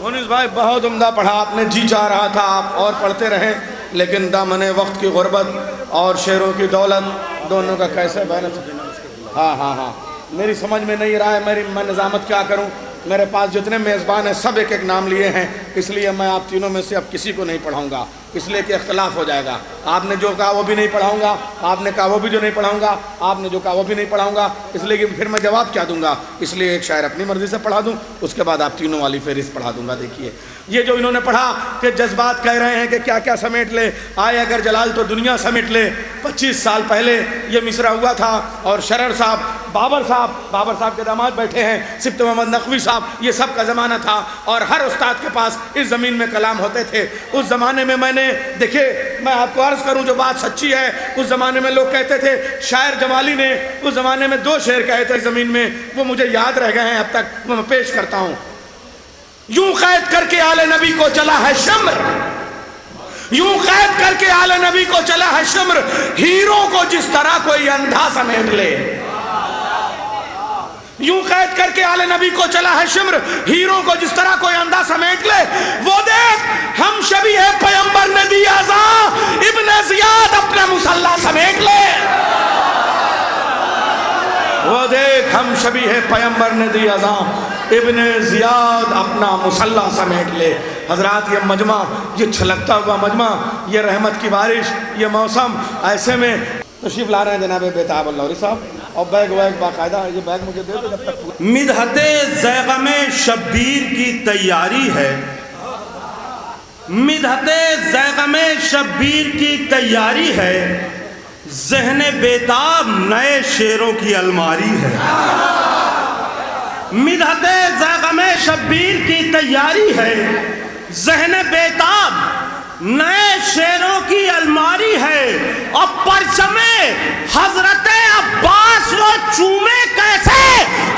مونس بھائی بہت عمدہ پڑھا آپ نے، جی چاہ رہا تھا آپ اور پڑھتے رہیں، لیکن دامن وقت کی غربت اور شعروں کی دولت دونوں کا کیسے بیلنس؟ ہاں میری سمجھ میں نہیں رہا ہے، میں نظامت کیا کروں؟ میرے پاس جتنے میزبان ہیں سب ایک ایک نام لیے ہیں، اس لیے میں آپ تینوں میں سے اب کسی کو نہیں پڑھاؤں گا، اس لیے کہ اختلاف ہو جائے گا۔ آپ نے جو کہا وہ بھی نہیں پڑھاؤں گا، آپ نے کہا وہ بھی جو نہیں پڑھاؤں گا، آپ نے جو کہا وہ بھی نہیں پڑھاؤں گا، اس لیے کہ پھر میں جواب کیا دوں گا؟ اس لیے ایک شاعر اپنی مرضی سے پڑھا دوں، اس کے بعد آپ تینوں والی فہرست پڑھا دوں گا۔ دیکھیے یہ جو انہوں نے پڑھا کہ جذبات کہہ رہے ہیں کہ کیا کیا سمیٹ لے، آئے اگر جلال تو دنیا سمیٹ لے۔ 25 سال پہلے یہ مصرع ہوا تھا اور شرر صاحب، بابر صاحب کے داماد بیٹھے ہیں، سبط محمد نقوی صاحب، یہ سب کا زمانہ تھا اور ہر استاد کے پاس اس زمین میں کلام ہوتے تھے۔ اس زمانے میں میں نے دیکھے، میں آپ کو عرض کروں جو بات سچی ہے، اس زمانے میں لوگ کہتے تھے، شاعر جمالی نے اس زمانے میں 2 شعر کہے تھے زمین میں، وہ مجھے یاد رہ گئے ہیں اب تک، وہ میں پیش کرتا ہوں۔ یوں قید کر کے آل نبی کو چلا ہے شمر، یوں قید کر کے آل نبی کو چلا ہے شمر، ہیروں کو جس طرح کوئی اندھا سمیٹ لے۔ یوں قید کر کے آل نبی کو چلا ہے شمر، ہیروں کو جس طرح کوئی اندھا سمیٹ لے۔ وہ دیکھ ہم شبیہ پیمبر نے دی اذاں، ابن زیاد اپنا مسلح سمیٹ لے۔ وہ دیکھ ہم شبیہ پیمبر نے دی اذاں، ابن زیاد اپنا مسلح سمیٹ لے۔ حضرات یہ مجمع، یہ چھلکتا ہوا مجمع، یہ رحمت کی بارش، یہ موسم، ایسے میں تشریف لا رہے ہیں جناب بیتاب اللہ صاحب، اور بیگ باقاعدہ، یہ بیگ مجھے دے دو جب تک۔ مدحت زیغم شبیر کی تیاری ہے، مدحت زیغم شبیر کی تیاری ہے، ذہن بیتاب نئے شعروں کی الماری ہے۔ مدحت زیغم شبیر کی تیاری ہے، ذہن بیتاب نئے شعروں کی الماری ہے، اور پرچم حضرت عباس وہ چومے کیسے،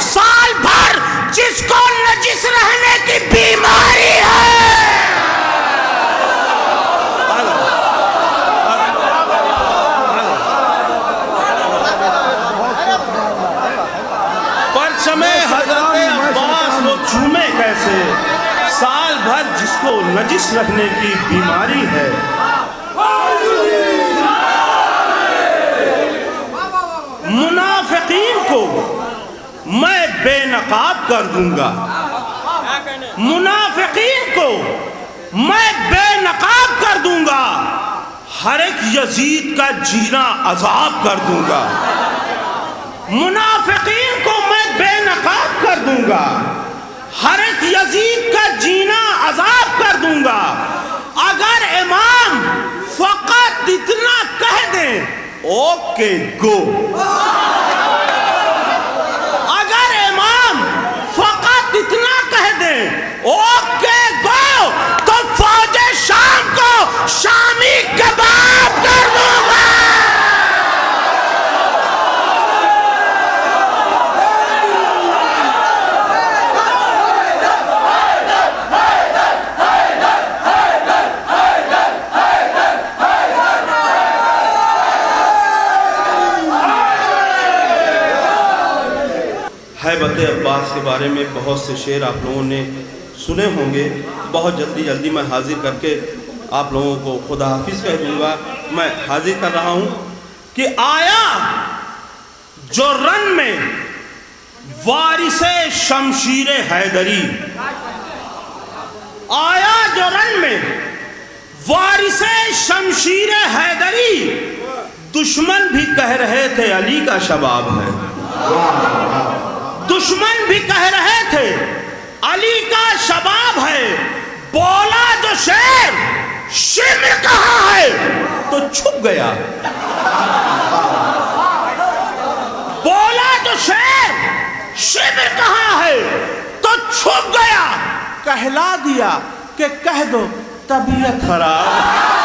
سال بھر جس کو نجس رہنے کی بیماری ہے۔ پرچم حضرت عباس وہ چومے کیسے، سال بھر جس کو نجس رہنے کی بیماری ہے۔ منافقین کو میں بے نقاب کر دوں گا، منافقین کو میں بے نقاب کر دوں گا، ہر ایک یزید کا جینا عذاب کر دوں گا۔ منافقین کو میں بے نقاب کر دوں گا، ہر ایک یزید کا جینا عذاب کر دوں گا۔ اگر امام فقط اتنا کہہ دیں اوکے گو، اگر امام فقط اتنا کہہ دیں اوکے گو، تو فوج شام کو شامی کباب کر دوں گا۔ حیبت عباس کے بارے میں بہت سے شعر آپ لوگوں نے سنے ہوں گے، بہت جلدی میں حاضر کر کے آپ لوگوں کو خدا حافظ کہہ دوں گا۔ میں حاضر کر رہا ہوں کہ آیا جو رن میں وارث شمشیر حیدری، آیا جو رن میں وارث شمشیر حیدری، دشمن بھی کہہ رہے تھے علی کا شباب ہے، دشمن بھی کہہ رہے تھے علی کا شباب ہے، بولا جو شیر شمر کہاں ہے تو چھپ گیا، بولا جو شیر شمر کہاں ہے تو چھپ گیا، کہلا دیا کہ کہہ دو طبیعت خراب۔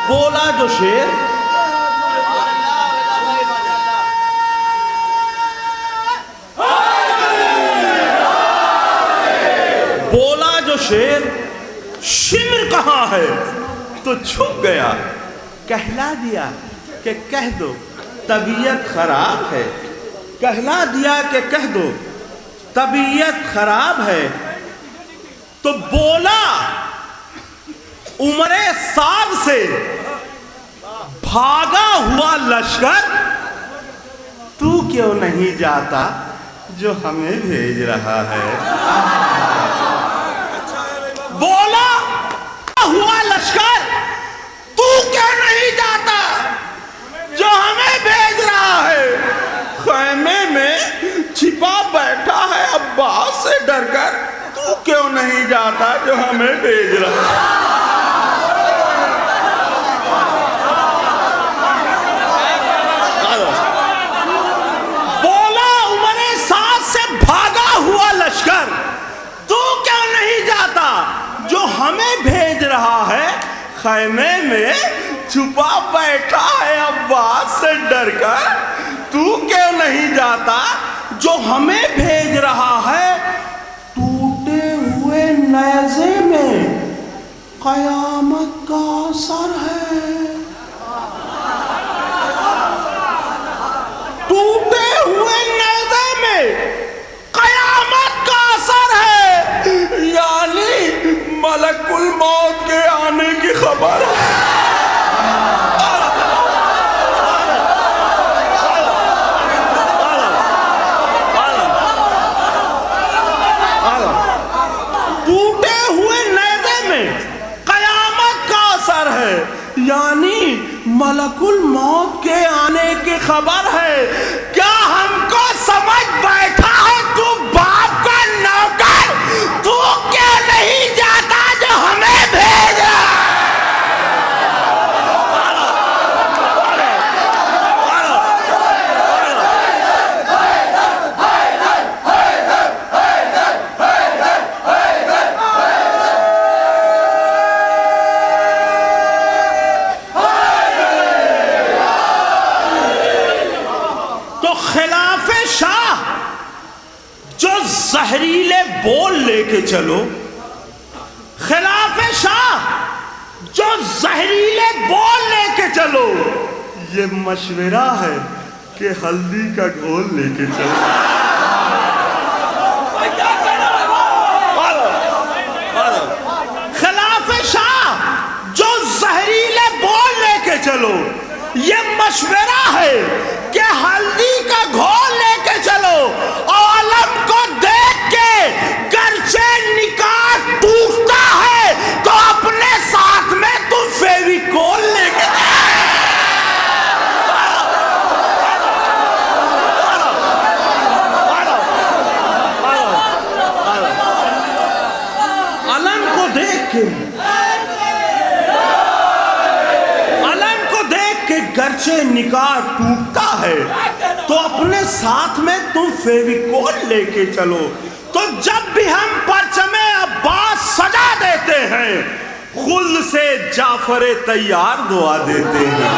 بولا جو شیر بولا جو شیر شمر کہاں ہے تو چھپ گیا، کہلا دیا کہ کہہ دو طبیعت خراب ہے، کہلا دیا کہ کہہ دو طبیعت خراب ہے، تو بولا عمر سعد سے بھاگا ہوا لشکر، تو کیوں نہیں جاتا جو ہمیں بھیج رہا ہے؟ بولا ہوا لشکر، تو کیوں نہیں جاتا جو ہمیں بھیج رہا ہے؟ خیمے میں چھپا بیٹھا ہے عباس سے ڈر کر، تو کیوں نہیں جاتا جو ہمیں بھیج رہا ہے؟ بولا عمر سعد سے بھاگا ہوا لشکر، تو کیوں نہیں جاتا جو ہمیں بھیج رہا ہے؟ خیمے میں چھپا بیٹھا ہے عباس سے ڈر کر، تو کیوں نہیں جاتا جو ہمیں بھیج رہا ہے؟ ٹوٹے ہوئے نیزے میں قیامت کا اثر ہے، ٹوٹے ہوئے نیزے میں قیامت کا اثر ہے، یعنی ملک الموت کے آنے کی خبر ہے۔ ٹوٹے ہوئے نیزے میں قیامت کا اثر ہے، یعنی ملک الموت کے آنے کی خبر ہے۔ کیا ہم کو سمجھ بیٹھا ہے تو باپ کا نوکر، تو کیا نہیں جاتا جو ہمیں بھیج رہا ہے؟ خلاف شاہ جو زہریلے بول لے کے چلو، خلاف شاہ جو زہریلے بول لے کے چلو، یہ مشورہ ہے کہ ہلدی کا گھول لے کے چلو۔ خلاف شاہ جو زہریلے بول لے کے چلو، یہ مشورہ ہے کہ ہلدی کا گھول لے کے چلو۔ عالم کو دیکھ کے گرچہ نکاح ٹوٹتا ہے تو اپنے ساتھ میں تم فیویکول لے کے علم کو دیکھ کے گرچہ نکاح ٹوٹتا ہے تو اپنے ساتھ میں تم فیویکول لے کے چلو۔ تو جب بھی ہم پرچم عباس سجا دیتے ہیں، خلد سے جعفر طیار دعا دیتے ہیں۔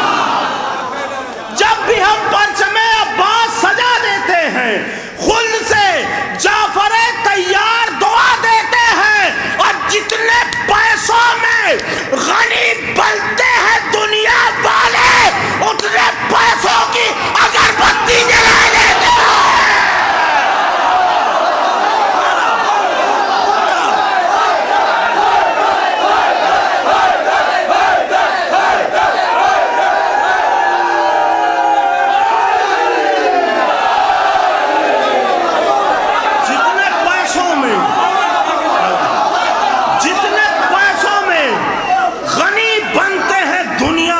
جب بھی ہم پرچم عباس سجا دیتے ہیں، خلد سے جعفر طیار دعا دیتے ہیں، اور جتنے پیسوں میں غنی بنتے ہیں دنیا والے، اتنے پیسوں کی اگربتی جلا دیتے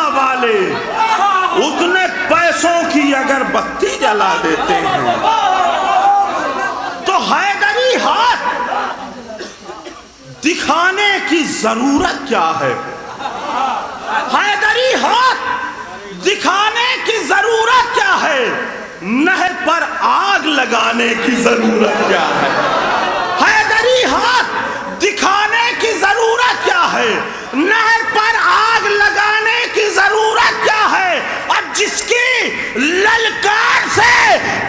ہیں۔ اگربتی جلا دیتے ہیں۔ تو حیدری ہاتھ دکھانے کی ضرورت کیا ہے؟ حیدری ہاتھ دکھانے کی ضرورت کیا ہے؟ نہر پر آگ لگانے کی ضرورت کیا ہے؟ حیدری ہاتھ دکھانے کی ضرورت کیا ہے؟ نہر پر آگ لگانے کی ضرورت کیا ہے؟ اور جس کی للکار سے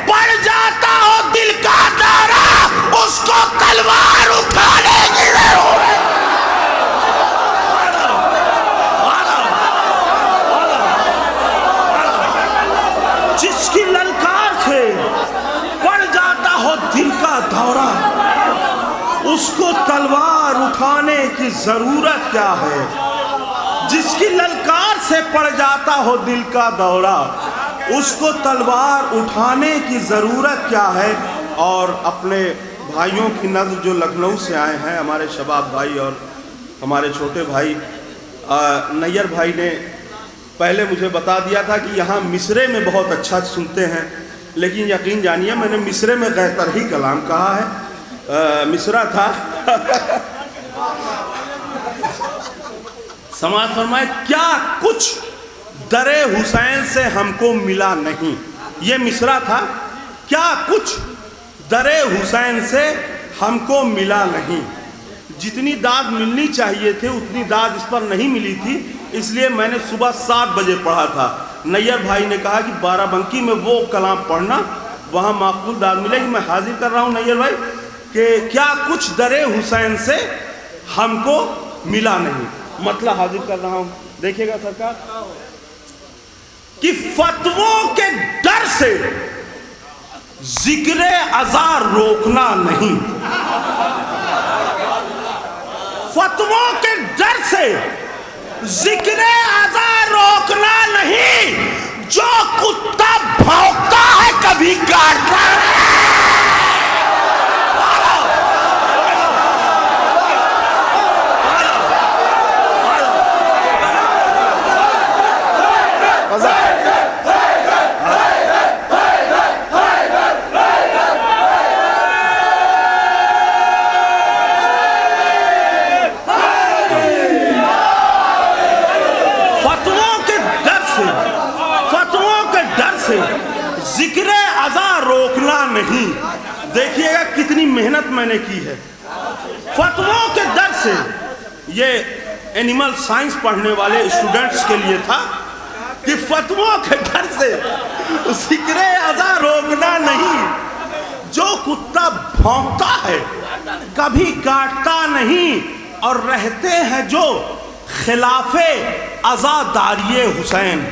پڑ جاتا ہو دل کا دورہ، اس کو تلوار اٹھانے کی ضرورت ہے۔ کی ضرورت کیا ہے، جس کی للکار سے پڑ جاتا ہو دل کا دورہ اس کو تلوار اٹھانے کی ضرورت کیا ہے۔ اور اپنے بھائیوں کی نظر جو لکھنؤ سے آئے ہیں، ہمارے شباب بھائی اور ہمارے چھوٹے بھائی نیئر بھائی نے پہلے مجھے بتا دیا تھا کہ یہاں مصرے میں بہت اچھا سنتے ہیں، لیکن یقین جانیے میں نے مصرے میں بہتر ہی کلام کہا ہے۔ مصرہ تھا سماعت فرمائے، کیا کچھ در حسین سے ہم کو ملا نہیں، یہ مصرہ تھا، کیا کچھ در حسین سے ہم کو ملا نہیں، جتنی داد ملنی چاہیے تھے اتنی داد اس پر نہیں ملی تھی، اس لیے میں نے صبح 7 بجے پڑھا تھا۔ نیئر بھائی نے کہا کہ بارہ بنکی میں وہ کلام پڑھنا، وہاں معقول داد ملے گی۔ میں حاضر کر رہا ہوں نیئر بھائی کہ کیا کچھ در حسین سے ہم کو ملا نہیں، مطلب حاضر کر رہا ہوں، دیکھیے گا سرکار، کہ فتووں کے ڈر سے ذکر ازار روکنا نہیں، فتووں کے ڈر سے ذکر ازار روکنا نہیں، جو کتا بھونکتا ہے کبھی کاٹتا ذکر ازا روکنا نہیں۔ دیکھیے گا کتنی محنت میں نے کی ہے فتووں کے ڈر سے۔ یہ اینیمل سائنس پڑھنے والے اسٹوڈنٹس کے لیے تھا کہ فتووں کے ڈر سے ذکر ازا روکنا نہیں، جو کتا بھونکتا ہے کبھی کاٹتا نہیں، اور رہتے ہیں جو خلاف عزاداری حسین،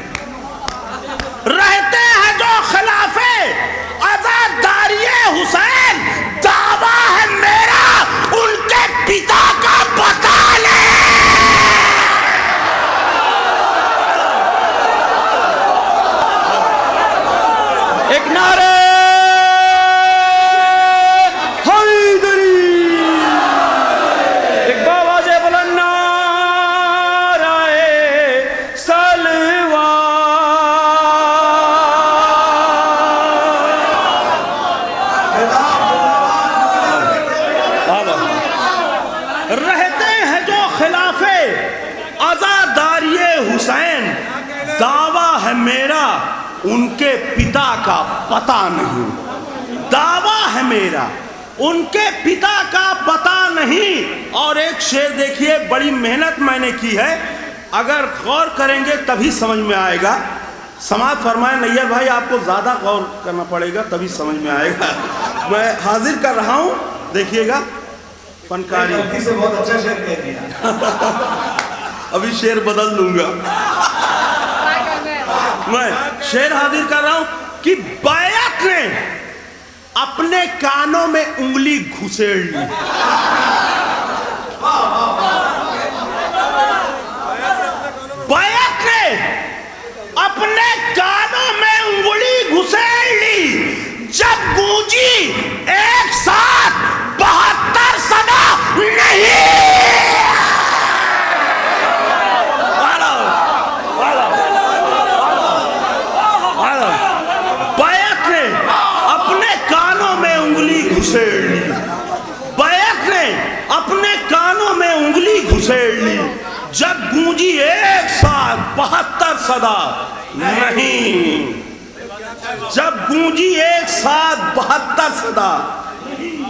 رہتے ہیں جو خلاف عزاداری حسین، دعویٰ ہے میرا ان کے پتا کا پتا لے۔ ایک نعرہ حیدری، ایک باواز بلند نعرہ سلوان۔ رہتے ہیں جو خلاف عزاداری حسین، دعویٰ ہے میرا ان کے پتا کا پتہ نہیں، دعویٰ ہے میرا ان کے پتا کا پتہ نہیں۔ اور ایک شعر دیکھیے، بڑی محنت میں نے کی ہے، اگر غور کریں گے تبھی سمجھ میں آئے گا۔ سماعت فرمائے نیئر بھائی، آپ کو زیادہ غور کرنا پڑے گا تبھی سمجھ میں آئے گا۔ میں حاضر کر رہا ہوں، دیکھیے گا فنکاری سے بہت اچھا شعر کہہ دیا، ابھی شعر بدل دوں گا۔ میں شعر حاضر کر رہا ہوں کہ بیعت نے اپنے کانوں میں انگلی گھسیڑ لی، بیعت نے اپنے کانوں میں انگلی گھسیڑ لی، جب گونجی ایک ساتھ 72 صدا نہیں۔ بیعت نے اپنے کانوں میں انگلی گھسیڑ لی، بیعت نے اپنے کانوں میں انگلی گھسیڑ لی، جب گونجی ایک ساتھ 72 صدا نہیں، جب گونجی ایک ساتھ 72 صدا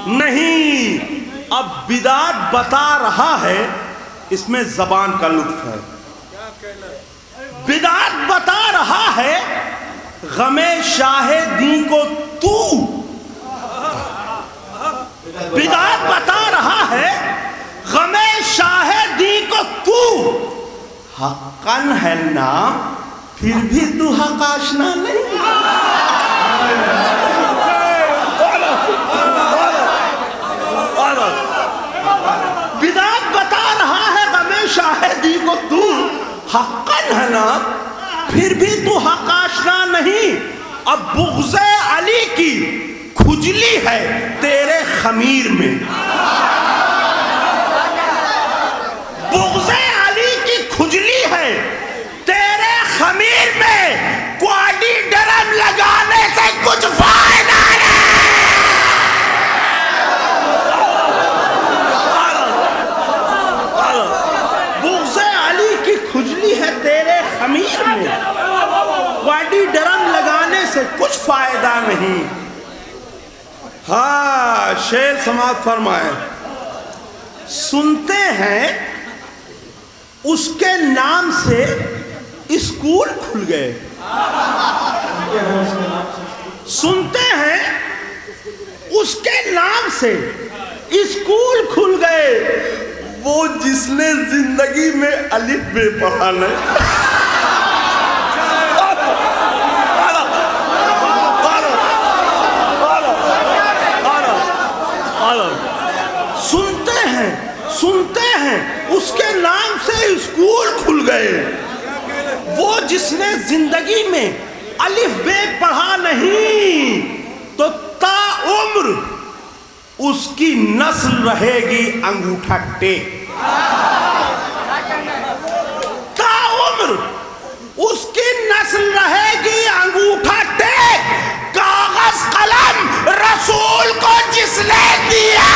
نہیں۔ اب بدعت بتا رہا ہے، اس میں زبان کا لطف ہے، بدعت بتا رہا ہے غم شاہ دین کو تو، بدعت بتا رہا ہے غم شاہ دین کو تو، حقاً ہے نام پھر بھی تو حق آشنا نہیں۔ بدعت بتا حقاً ہے نا، پھر بھی تو حق آشنا نہیں. اب بغض علی کی کھجلی ہے تیرے خمیر میں. بغض علی کی کھجلی ہے تیرے خمیر میں. کوالٹی ڈرم لگانے سے کچھ فائدہ نہیں. بغض علی کی کھجلی ہے تیرے خمیر میں. کوالٹی ڈرم لگانے سے کچھ فائدہ نہیں. ہاں شعر سماعت فرمائے. سنتے ہیں اس کے نام سے اسکول کھل گئے. سنتے ہیں اس کے نام سے اسکول کھل گئے. وہ جس نے زندگی میں الف بے پڑھا نہیں. سنتے ہیں اس کے نام سے اسکول کھل گئے. وہ جس نے زندگی میں الف بے پڑھا نہیں تو تا عمر اس کی نسل رہے گی انگوٹھا ٹیک. تا عمر اس کی نسل رہے گی انگوٹھا ٹیک. کاغذ قلم رسول کو جس نے دیا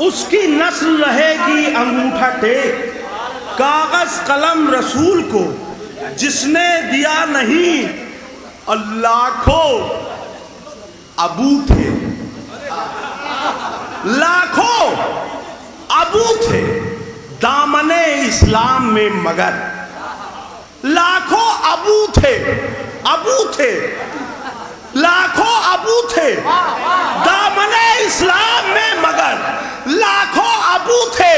اس کی نسل رہے گی انگوٹھا ٹیک. کاغذ قلم رسول کو جس نے دیا نہیں. لاکھوں ابو تھے، لاکھوں ابو تھے دامن اسلام میں مگر. لاکھوں ابو تھے، ابو تھے، لاکھوں ابو تھے دامن اسلام میں مگر. لاکھوں ابو تھے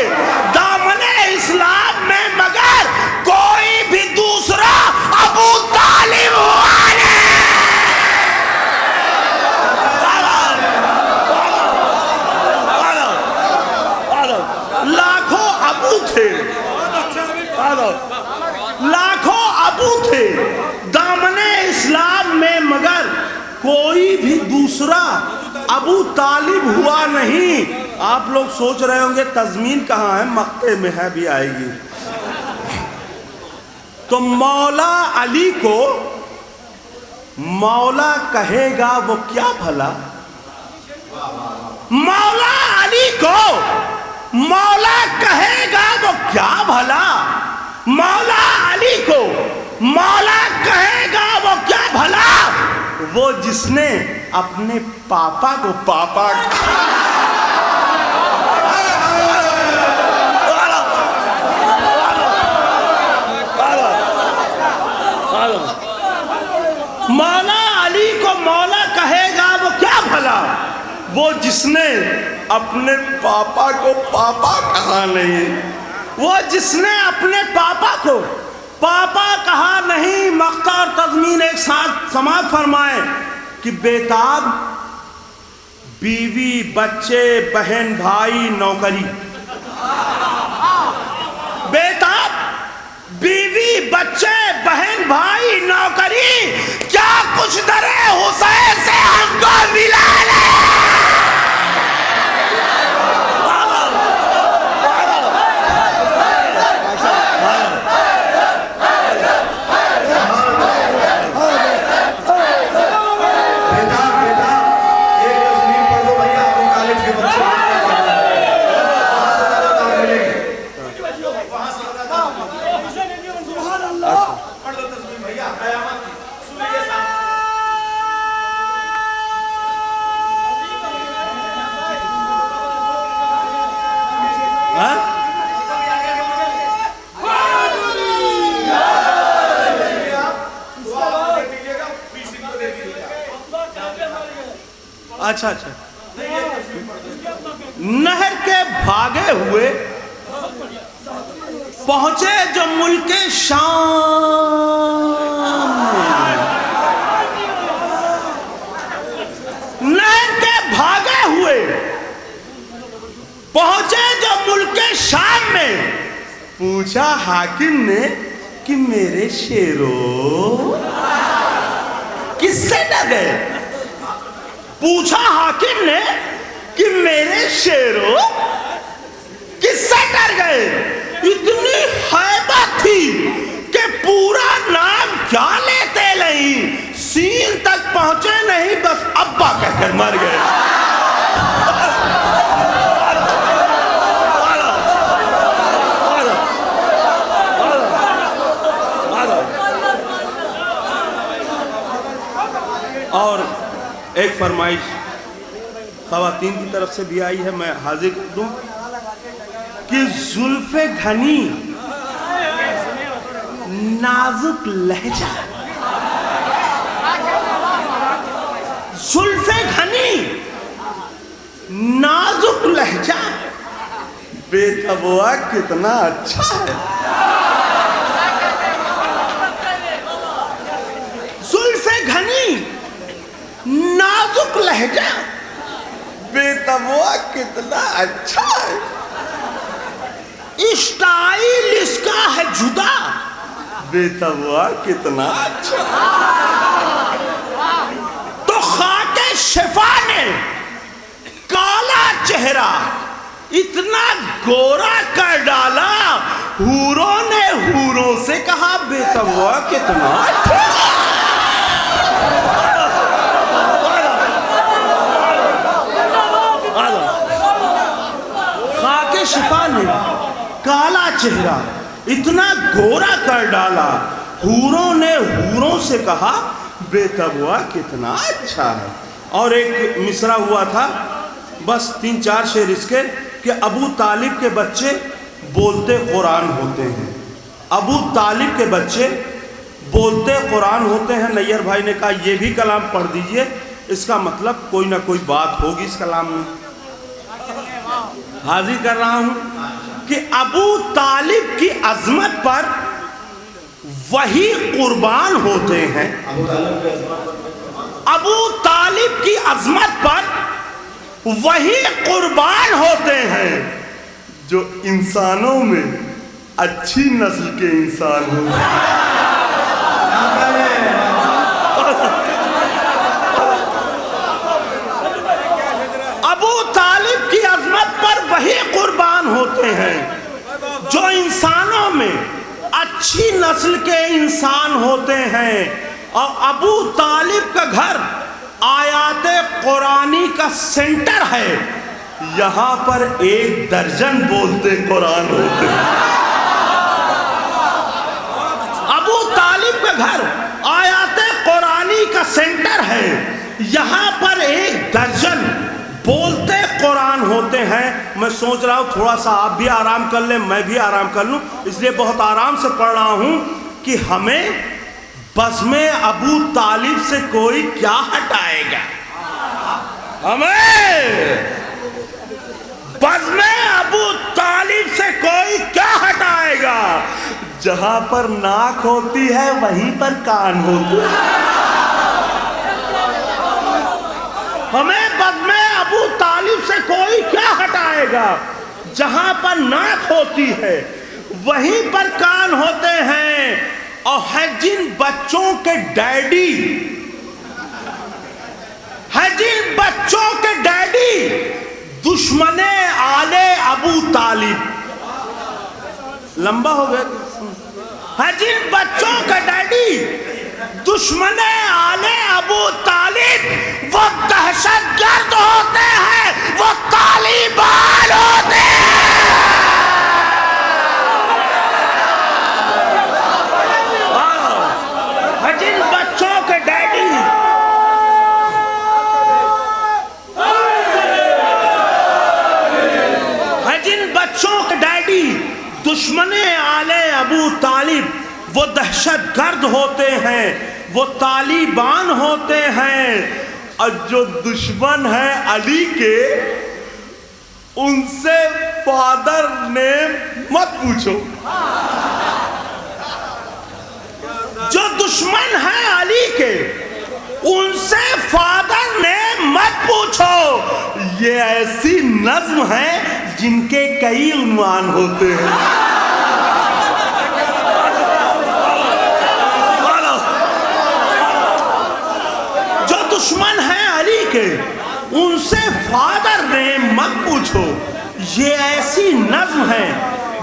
دامن اسلام میں مگر. کوئی بھی دوسرا ابو طالب ہوا نہیں. لاکھوں ابو تھے، لاکھوں ابو تھے دامن اسلام میں مگر. کوئی بھی دوسرا ابو طالب ہوا نہیں. آپ لوگ سوچ رہے ہوں گے تضمین کہاں ہے؟ مقطع میں ہے، بھی آئے گی. تو مولا علی کو مولا کہے گا وہ کیا بھلا. مولا علی کو مولا کہے گا وہ کیا بھلا. مولا علی کو مولا کہے گا وہ کیا بھلا. وہ جس نے اپنے پاپا کو پاپا مولا علی کو مولا کہے گا وہ کیا بھلا. وہ جس نے اپنے پاپا کو پاپا کہا نہیں. وہ جس نے اپنے پاپا کو پاپا کہا نہیں. مقطع اور تضمین ایک ساتھ سماعت فرمائیں کہ بیتاب بیوی بچے بہن بھائی نوکری. بیتاب بیوی بچے بہن بھائی نوکری. کیا کچھ در حسین سے ہم کو ملا لے. قیامت اچھا اچھا نہر کے بھاگے ہوئے پہنچے جو ملک شام میں، نہر کے بھاگے ہوئے پہنچے جو ملک شام میں، پوچھا حاکم نے کہ میرے شیرو کس سے ڈر گئے؟ پوچھا حاکم نے کہ میرے شیرو کس سے ڈر گئے؟ اتنی ہیبت تھی کہ پورا نام کیا لیتے نہیں، سین تک پہنچے نہیں، بس ابا کہہ کر مر گئے۔ اور ایک فرمائش خواتین کی طرف سے بھی آئی ہے، میں حاضر کر دوں کہ زلف گھنی نازک لہجہ، زلف گھنی نازک لہجہ بے تبوا کتنا اچھا ہے۔ زلف گھنی نازک لہجہ بے تبوا کتنا اچھا ہے، اسٹائل اس کا ہے جدا، بے تبوا کتنا اچھا۔ تو خاک شفا نے کالا چہرہ اتنا گورا کر ڈالا، حوروں نے حوروں سے کہا بے تبوا کتنا اچھا۔ شفا نے کالا چہرہ اتنا گورا کر ڈالا، حوروں نے حوروں سے کہا بے تبوا کتنا اچھا ہے۔ اور ایک مصرع ہوا تھا، بس 3-4 شعر اس کے، کہ ابو طالب کے بچے بولتے قرآن ہوتے ہیں، ابو طالب کے بچے بولتے قرآن ہوتے ہیں۔ نیئر بھائی نے کہا یہ بھی کلام پڑھ دیجئے، اس کا مطلب کوئی نہ کوئی بات ہوگی اس کلام میں۔ حاضر کر رہا ہوں کہ ابو طالب کی عظمت پر وہی قربان ہوتے ہیں، ابو طالب کی عظمت پر وہی قربان ہوتے ہیں جو انسانوں میں اچھی نسل کے انسان ہوتے ہیں۔ ابو طالب کی عظمت پر وہی قربان ہوتے ہیں جو انسانوں میں اچھی نسل کے انسان ہوتے ہیں۔ اور ابو طالب کا گھر آیات قرآنی کا سینٹر ہے، یہاں پر 1 درجن بولتے قرآن ہوتے ہیں۔ ابو طالب کا گھر آیات قرآنی کا سینٹر ہے، یہاں پر 1 درجن بولتے قرآن ہوتے ہیں۔ میں سوچ رہا ہوں تھوڑا سا آپ بھی آرام کر لیں، میں بھی آرام کر لوں، اس لیے بہت آرام سے پڑھ رہا ہوں کہ ہمیں بزم ابو طالب سے کوئی کیا ہٹائے گا، ہمیں بزم ابو طالب سے کوئی کیا ہٹائے گا۔ جہاں پر ناک ہوتی ہے وہیں پر کان ہوتے ہیں، ہمیں بزم ابو طالب سے کوئی کیا ہٹائے گا۔ جہاں پر ناک ہوتی ہے وہیں پر کان ہوتے ہیں۔ اور ہے جن بچوں کے ڈیڈی، ہے جن بچوں کے ڈیڈی دشمن آل ابو طالب، لمبا ہو گیا، ہے جن بچوں کے ڈیڈی دشمن آل ابو طالب، وہ دہشت گرد ہوتے ہیں، وہ طالبان ہوتے ہیں۔ ہے جن بچوں کے ڈیڈی، ہے جن بچوں کے ڈیڈی دشمن آل ابو طالب، وہ دہشت گرد ہوتے ہیں، وہ طالبان ہوتے ہیں۔ اور جو دشمن ہے علی کے ان سے فادر نیم مت پوچھو. جو دشمن ہے علی کے ان سے فادر نیم مت پوچھو. یہ ایسی نظم ہے جن کے کئی عنوان ہوتے ہیں. دشمن ہے علی کے ان سے فادر نیم مت پوچھو. یہ ایسی نظم ہے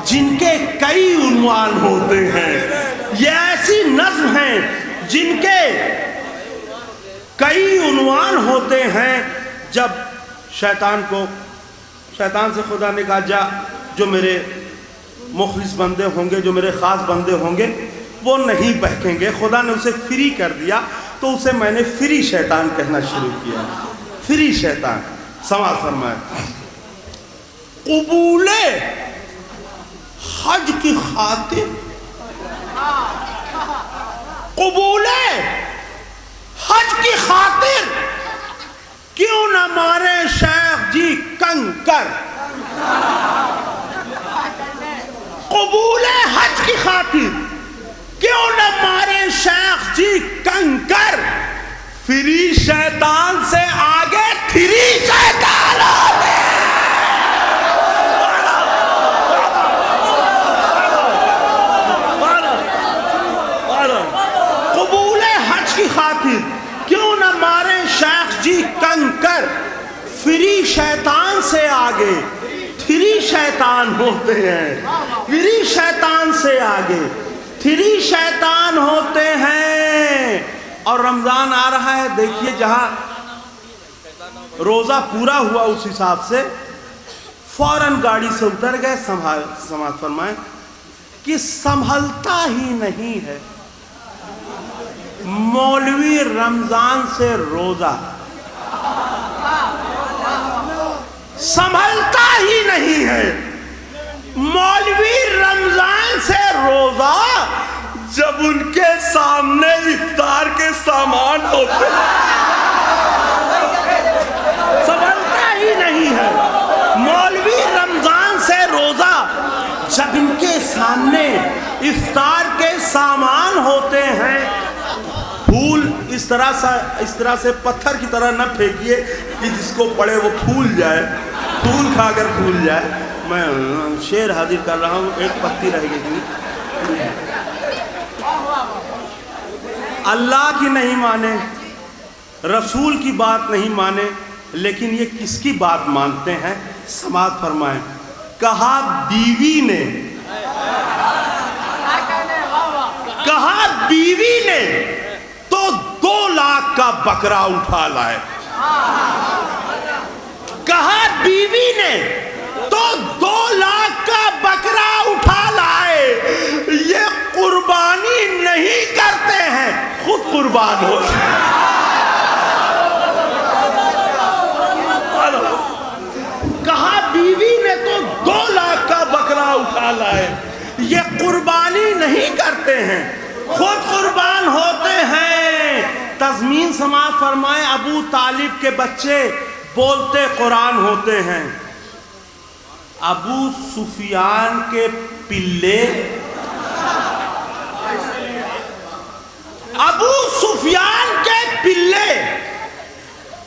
جن کے کئی عنوان ہوتے ہیں. یہ ایسی نظم ہے جن کے کئی عنوان ہوتے ہیں. جب شیطان سے خدا نے کہا جا جو میرے مخلص بندے ہوں گے, جو میرے خاص بندے ہوں گے وہ نہیں بہکیں گے. خدا نے اسے فری کر دیا تو اسے میں نے فری شیطان کہنا شروع کیا. فری شیطان. سماعت فرمائے. قبول حج کی خاطر, قبول حج کی خاطر کیوں نہ مارے شیخ جی کنکر. قبول حج کی خاطر کیوں نہ مارے شیخ جی کنکر. فری شیطان سے آگے تھری شیطان ہوتے. قبول حج کی خاطر کیوں نہ مارے شیخ جی کنکر. فری شیطان سے آگے تھری شیطان ہوتے ہیں. فری شیطان سے آگے تھری شیطان ہوتے ہیں. اور رمضان آ رہا ہے, دیکھیے جہاں روزہ پورا ہوا اس حساب سے فوراً گاڑی سے اتر گئے. سماعت فرمائیں کہ سنبھلتا ہی نہیں ہے مولوی رمضان سے روزہ, سنبھلتا ہی نہیں ہے مولوی رمضان سے روزہ جب ان کے سامنے افطار کے سامان ہوتے. سنبھلتا ہی نہیں ہے مولوی رمضان سے روزہ جب ان کے سامنے افطار کے سامان ہوتے ہیں. پھول اس طرح سے پتھر کی طرح نہ پھینکیے کہ جس کو پڑے وہ پھول جائے, پھول کھا کر پھول جائے. میں شعر حاضر کر رہا ہوں, ایک پتی رہ گئی. اللہ کی نہیں مانے, رسول کی بات نہیں مانے, لیکن یہ کس کی بات مانتے ہیں. سماعت فرمائیں. کہا بیوی نے, کہا بیوی نے تو 2 لاکھ کا بکرا اٹھا لائے. کہا بیوی نے تو 2 لاکھ کا بکرا اٹھا لائے. یہ قربانی نہیں کرتے ہیں, خود قربان ہوتے ہیں. کہا بیوی نے تو 2 لاکھ کا بکرا اٹھا لائے. یہ قربانی نہیں کرتے ہیں, خود قربان ہوتے ہیں. تضمین سماعت فرمائے. ابو طالب کے بچے بولتے قرآن ہوتے ہیں. ابو سفیان کے پلے, ابو سفیان کے پلے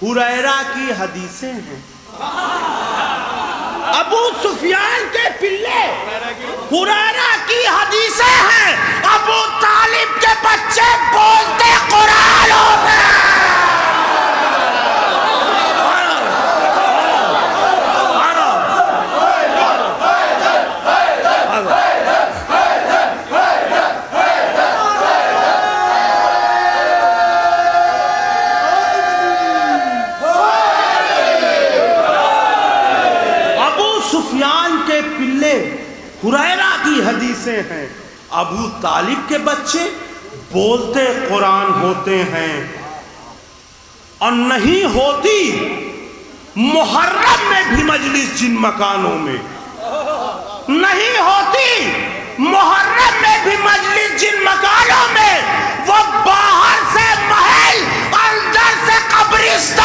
ہریرہ کی حدیثیں ہیں. ابو سفیان کے پلے ہریرہ کی حدیثیں ہیں. ابو طالب کے بچے بولتے قرآن ہوتے ہیں. ہریرہ کی حدیثیں ہیں. ابو طالب کے بچے بولتے قرآن ہوتے ہیں. اور نہیں ہوتی محرم میں بھی مجلس جن مکانوں میں, نہیں ہوتی محرم میں بھی مجلس جن مکانوں میں, وہ باہر سے محل اندر سے قبرستان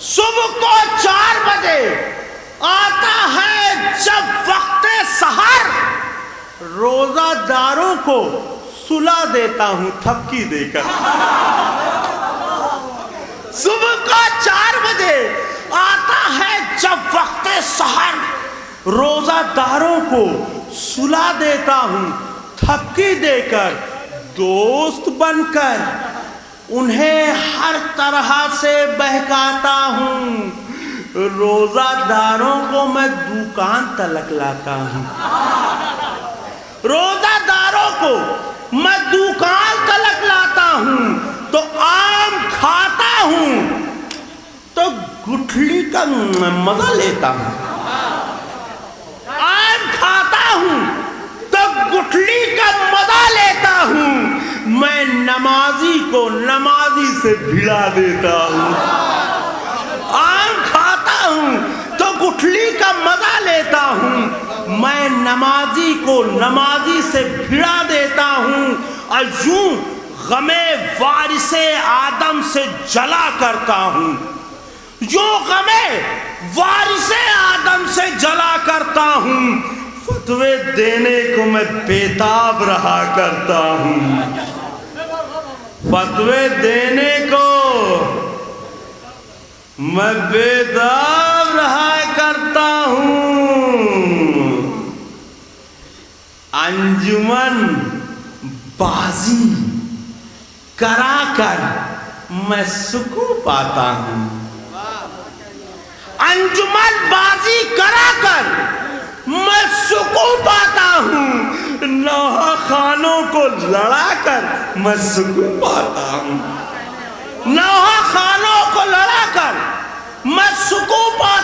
صبح کو 4 بجے آتا ہے جب وقت سحر، روزہ داروں کو سلا دیتا ہوں تھپکی دے کر۔ صبح کو 4 بجے آتا ہے جب وقت سحر، روزہ داروں کو سلا دیتا ہوں تھپکی دے کر، دوست بن کر انہیں ہر طرح سے بہکاتا ہوں، روزہ داروں کو میں دکان تلک لاتا ہوں، روزہ داروں کو میں دکان تلک لاتا ہوں، تو آم کھاتا ہوں تو گٹھلی کا مزہ لیتا ہوں، آم کھاتا ہوں تو گٹھلی کا مزہ لیتا ہوں، میں نمازی کو نمازی سے بھڑا دیتا ہوں، آم کھاتا ہوں تو گٹھلی کا مزہ لیتا ہوں، میں نمازی کو نمازی سے بھڑا دیتا ہوں، اور یوں غم وارث آدم سے جلا کرتا ہوں، یوں غم وارث آدم سے جلا کرتا ہوں، فتوے دینے کو میں بیتاب رہا کرتا ہوں، فتوے دینے کو میں بیتاب رہا کرتا ہوں، انجمن بازی کرا کر میں سکون پاتا ہوں، انجمن بازی کرا کر میں سکون پاتا ہوں، نوحہ خانوں کو لڑا کر میں سکون پاتا ہوں، نوحہ خانوں کو لڑا کر میں سکون پاتا ہوں،